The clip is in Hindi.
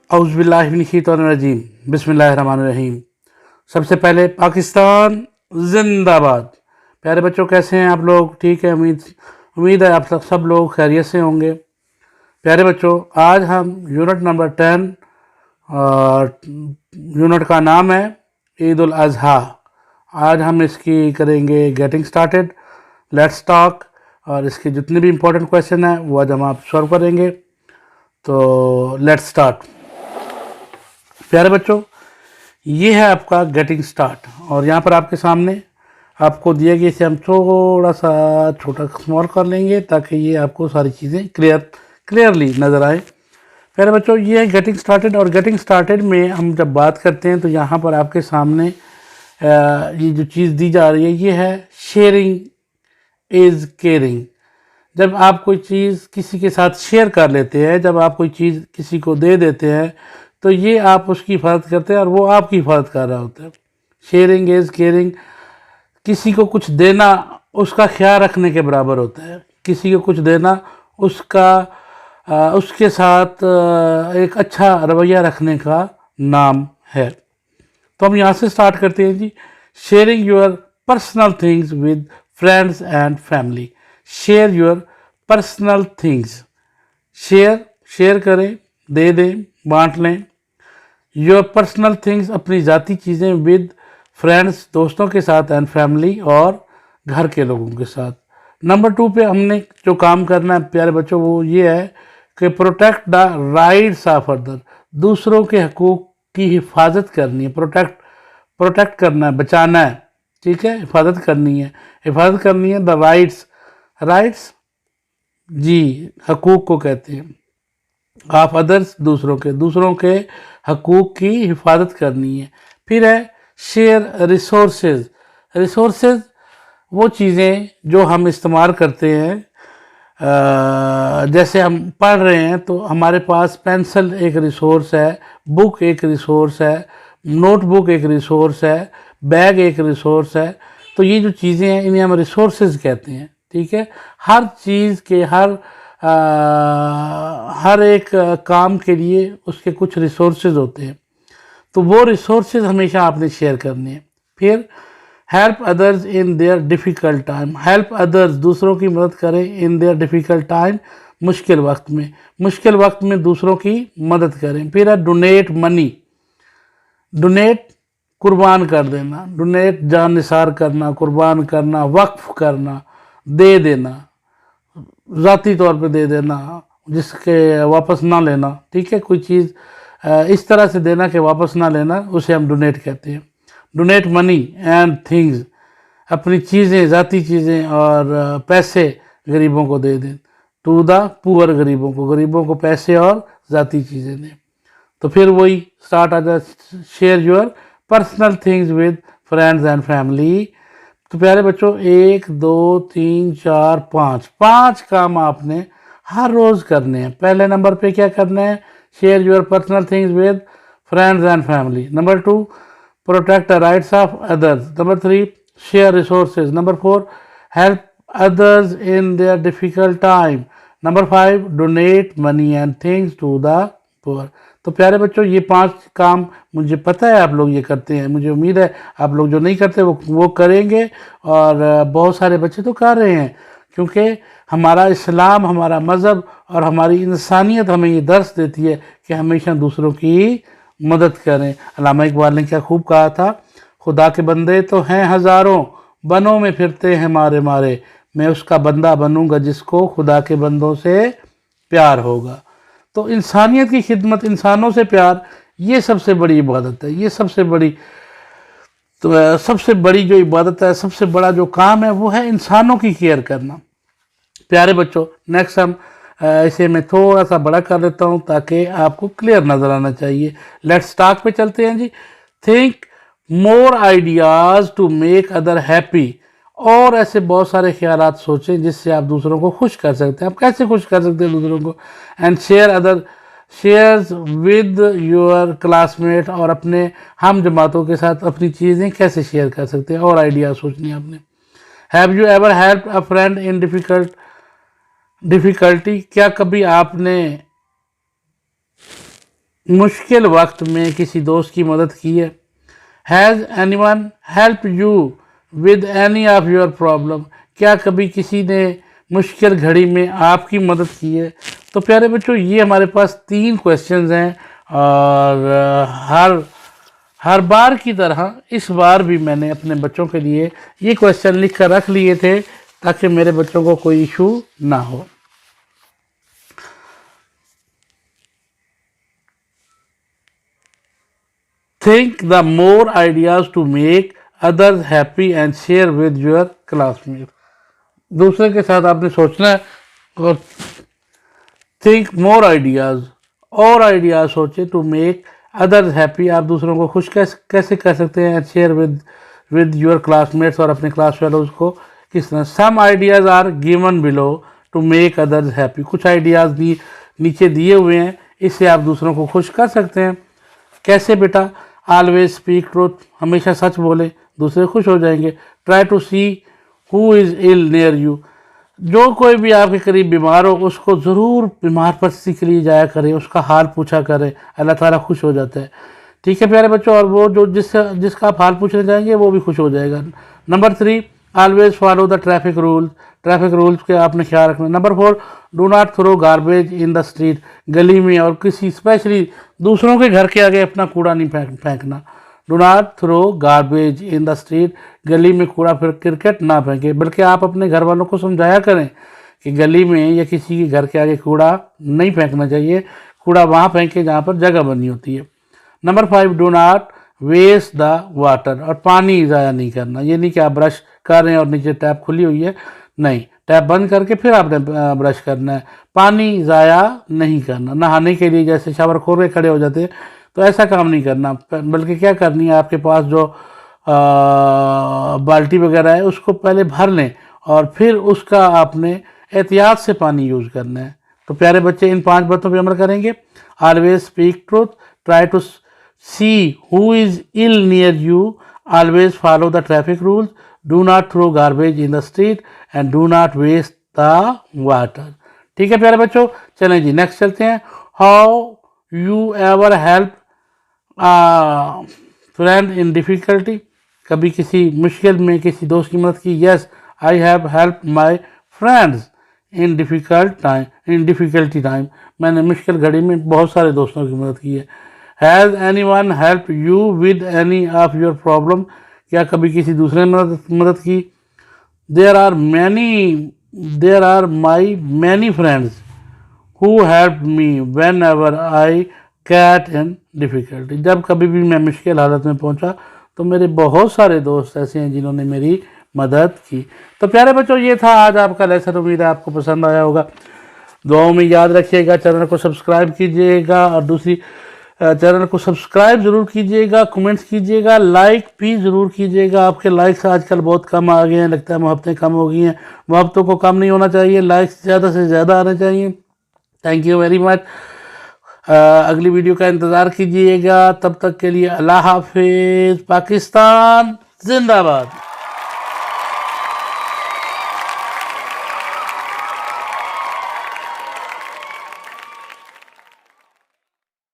औज़ुबिल्लाहिमिनश्शैतानिर्रजीम बिस्मिल्लाहिर्रहमानिर्रहीम। सबसे पहले पाकिस्तान जिंदाबाद। प्यारे बच्चों, कैसे हैं आप लोग? ठीक है, उम्मीद है आप सब लोग खैरियत से होंगे। प्यारे बच्चों, आज हम यूनिट नंबर 10 और यूनिट का नाम है ईद उल अज़हा। आज हम इसकी करेंगे गेटिंग स्टार्टेड, लेट्स टॉक, और इसके जितने भी इम्पोर्टेंट क्वेश्चन हैं वो आज हम आप सॉल्व करेंगे। तो लेट्स स्टार्ट। प्यारे बच्चों, ये है आपका गेटिंग स्टार्ट, और यहाँ पर आपके सामने आपको दिया गया, इसे हम थोड़ा सा छोटा स्मॉल कर लेंगे ताकि ये आपको सारी चीज़ें क्लियरली नज़र आए। प्यारे बच्चों, ये है गेटिंग स्टार्टेड, और गेटिंग स्टार्टेड में हम जब बात करते हैं तो यहाँ पर आपके सामने ये जो चीज़ दी जा रही है ये है शेयरिंग इज़ केयरिंग। जब आप कोई चीज़ किसी के साथ शेयर कर लेते हैं, जब आप कोई चीज़ किसी को दे देते हैं, तो ये आप उसकी हिफाजत करते हैं और वो आपकी हिफाजत कर रहा होता है। Sharing is caring. किसी को कुछ देना उसका ख्याल रखने के बराबर होता है। किसी को कुछ देना उसके साथ एक अच्छा रवैया रखने का नाम है। तो हम यहाँ से स्टार्ट करते हैं जी। Sharing your personal things with friends and family. Share your personal things. Share करें, दे दें, बांट लें। योर पर्सनल थिंग्स, अपनी ज़ाती चीज़ें, विद फ्रेंड्स, दोस्तों के साथ, एंड फैमिली, और घर के लोगों के साथ। नंबर 2 पे हमने जो काम करना है प्यारे बच्चों वो ये है कि protect the rights of other. दूसरों के हकूक़ की हिफाजत करनी है। प्रोटेक्ट करना है, बचाना है, ठीक है, हिफाजत करनी है द राइट्स जी हकूक़ को कहते हैं। ऑफ अदर्स, दूसरों के हकूक़ की हिफाजत करनी है। फिर है शेयर रिसोर्सेज वो चीज़ें जो हम इस्तेमाल करते हैं। जैसे हम पढ़ रहे हैं तो हमारे पास पेंसिल एक रिसोर्स है, बुक एक रिसोर्स है, नोटबुक एक रिसोर्स है, बैग एक रिसोर्स है। तो ये जो चीज़ें हैं इन्हें हम रिसोर्सेज कहते हैं, ठीक है। हर चीज़ के हर एक काम के लिए उसके कुछ रिसोर्सेज होते हैं, तो वो रिसोर्सेज हमेशा आपने शेयर करने हैं। फिर help others in their difficult time. Help others, दूसरों की मदद करें, इन देयर डिफ़िकल्ट टाइम, मुश्किल वक्त में दूसरों की मदद करें। फिर है डोनेट मनी। डोनेट, कुर्बान कर देना। डोनेट, जान निसार करना, कुर्बान करना, वक्फ करना, दे देना, ज़ाती तौर पे दे देना, जिसके वापस ना लेना, ठीक है। कोई चीज़ इस तरह से देना कि वापस ना लेना, उसे हम डोनेट कहते हैं। डोनेट मनी एंड थिंग्स, अपनी चीज़ें, ज़ाती चीज़ें और पैसे गरीबों को दे दें। टू द पुअर, गरीबों को पैसे और ज़ाती चीज़ें दें। तो फिर वही स्टार्ट आ जाए, share your personal things with friends and family. तो प्यारे बच्चों, 1 2 3 4 5 काम आपने हर रोज़ करने हैं। पहले नंबर पे क्या करना है? Share your personal things with friends and family. Number 2, protect the rights of others. Number 3, share resources. Number 4, help others in their difficult time. Number 5, donate money and things to the poor. तो प्यारे बच्चों, ये 5 काम मुझे पता है आप लोग ये करते हैं। मुझे उम्मीद है आप लोग जो नहीं करते वो करेंगे, और बहुत सारे बच्चे तो कर रहे हैं, क्योंकि हमारा इस्लाम, हमारा मज़हब और हमारी इंसानियत हमें ये दर्स देती है कि हमेशा दूसरों की मदद करें। अल्लामा इकबाल ने क्या खूब कहा था, खुदा के बंदे तो हैं हज़ारों, बनों में फिरते हैं मारे मारे, मैं उसका बंदा बनूंगा जिसको खुदा के बंदों से प्यार होगा। तो इंसानियत की खिदमत, इंसानों से प्यार, ये सबसे बड़ी इबादत है। ये सबसे बड़ी जो इबादत है, सबसे बड़ा जो काम है, वो है इंसानों की केयर करना। प्यारे बच्चों, नेक्स्ट हम इसे मैं थोड़ा सा बड़ा कर लेता हूँ ताकि आपको क्लियर नज़र आना चाहिए। लेट्स टॉक पे चलते हैं जी। Think more ideas to make other happy. और ऐसे बहुत सारे ख्यालात सोचें जिससे आप दूसरों को खुश कर सकते हैं। आप कैसे खुश कर सकते हैं दूसरों को? And shares with your classmate. और अपने हम जमातों के साथ अपनी चीज़ें कैसे शेयर कर सकते हैं, और आइडिया सोचनी है आपने। Have you ever help a friend in difficulty. क्या कभी आपने मुश्किल वक्त में किसी दोस्त की मदद की है? Has anyone help you with any of your problem? क्या कभी किसी ने मुश्किल घड़ी में आपकी मदद की है? तो प्यारे बच्चों, ये हमारे पास 3 क्वेश्चंस हैं और हर बार की तरह इस बार भी मैंने अपने बच्चों के लिए ये क्वेश्चन लिख कर रख लिए थे ताकि मेरे बच्चों को कोई इशू ना हो। Think the more ideas to make others happy and share with your classmate. दूसरे के साथ आपने सोचना है और थिंक मोर आइडियाज, और आइडियाज सोचे टू मेक अदर्स हैप्पी, आप दूसरों को खुश कैसे कर सकते हैं, शेयर विद योर क्लासमेट्स, और अपने क्लास फेलोज को किस तरह। Some ideas are given below to make others happy, कुछ आइडियाज नीचे दिए हुए हैं, इससे आप दूसरों को खुश कर सकते हैं। कैसे बेटा? ऑलवेज स्पीक ट्रूथ, हमेशा सच बोले, दूसरे खुश हो जाएंगे। Try to see who is ill near you, जो कोई भी आपके करीब बीमार हो उसको ज़रूर बीमार परस्ती के लिए जाया करें, उसका हाल पूछा करें, अल्लाह ताला खुश हो जाता है। ठीक है प्यारे बच्चों, और वो जो जिसका आप हाल पूछने जाएंगे वो भी खुश हो जाएगा। Number 3, always follow the traffic rules के आपने ख्याल रखना। Number 4, do not throw garbage in the street, गली में और किसी स्पेशली दूसरों के घर के आगे अपना कूड़ा नहीं फेंकना। Do not throw garbage in the street, गली में कूड़ा फिर क्रिकेट ना फेंके, बल्कि आप अपने घर वालों को समझाया करें कि गली में या किसी के घर के आगे कूड़ा नहीं फेंकना चाहिए, कूड़ा वहाँ फेंके जहाँ पर जगह बनी होती है। Number 5, do not waste the water, और पानी ज़ाया नहीं करना। ये नहीं कि आप ब्रश कर रहे हैं और नीचे टैप खुली हुई है, नहीं, टैप बंद करके फिर आपने ब्रश करना है। पानी ज़ाया नहीं करना। नहाने के लिए जैसे शावर खोल के खड़े हो जाते हैं तो ऐसा काम नहीं करना, बल्कि क्या करनी है, आपके पास जो बाल्टी वगैरह है उसको पहले भर लें और फिर उसका आपने एहतियात से पानी यूज़ करना है। तो प्यारे बच्चे, इन 5 बातों पे अमल करेंगे। Always speak truth, try to see who is ill near you, always follow the traffic rules, do not throw garbage in the street and do not waste the water. ठीक है प्यारे बच्चों, चलें जी नेक्स्ट चलते हैं। How you ever help friend in difficulty, कभी किसी मुश्किल में किसी दोस्त की मदद की? Yes, I have help my friends in difficulty time, मैंने मुश्किल घड़ी में बहुत सारे दोस्तों की मदद की है। Has anyone help you with any of your problem, क्या कभी किसी दूसरे ने मदद की? There are my many friends who help me whenever I get in difficulty, जब कभी भी मैं मुश्किल हालत में पहुंचा तो मेरे बहुत सारे दोस्त ऐसे हैं जिन्होंने मेरी मदद की। तो प्यारे बच्चों, ये था आज आपका लेसन, उम्मीद है आपको पसंद आया होगा। दुआओं में याद रखिएगा, चैनल को सब्सक्राइब कीजिएगा, और दूसरी चैनल को सब्सक्राइब ज़रूर कीजिएगा, कमेंट्स कीजिएगा, लाइक भी ज़रूर कीजिएगा। आपके लाइक्स आजकल बहुत कम आ गए हैं, लगता है मोहब्बतें कम हो गई हैं। मोहब्बतों को कम नहीं होना चाहिए, लाइक्स ज़्यादा से ज़्यादा आने चाहिए। Thank you very much. अगली वीडियो का इंतज़ार कीजिएगा, तब तक के लिए अल्लाह हाफिज़। पाकिस्तान जिंदाबाद।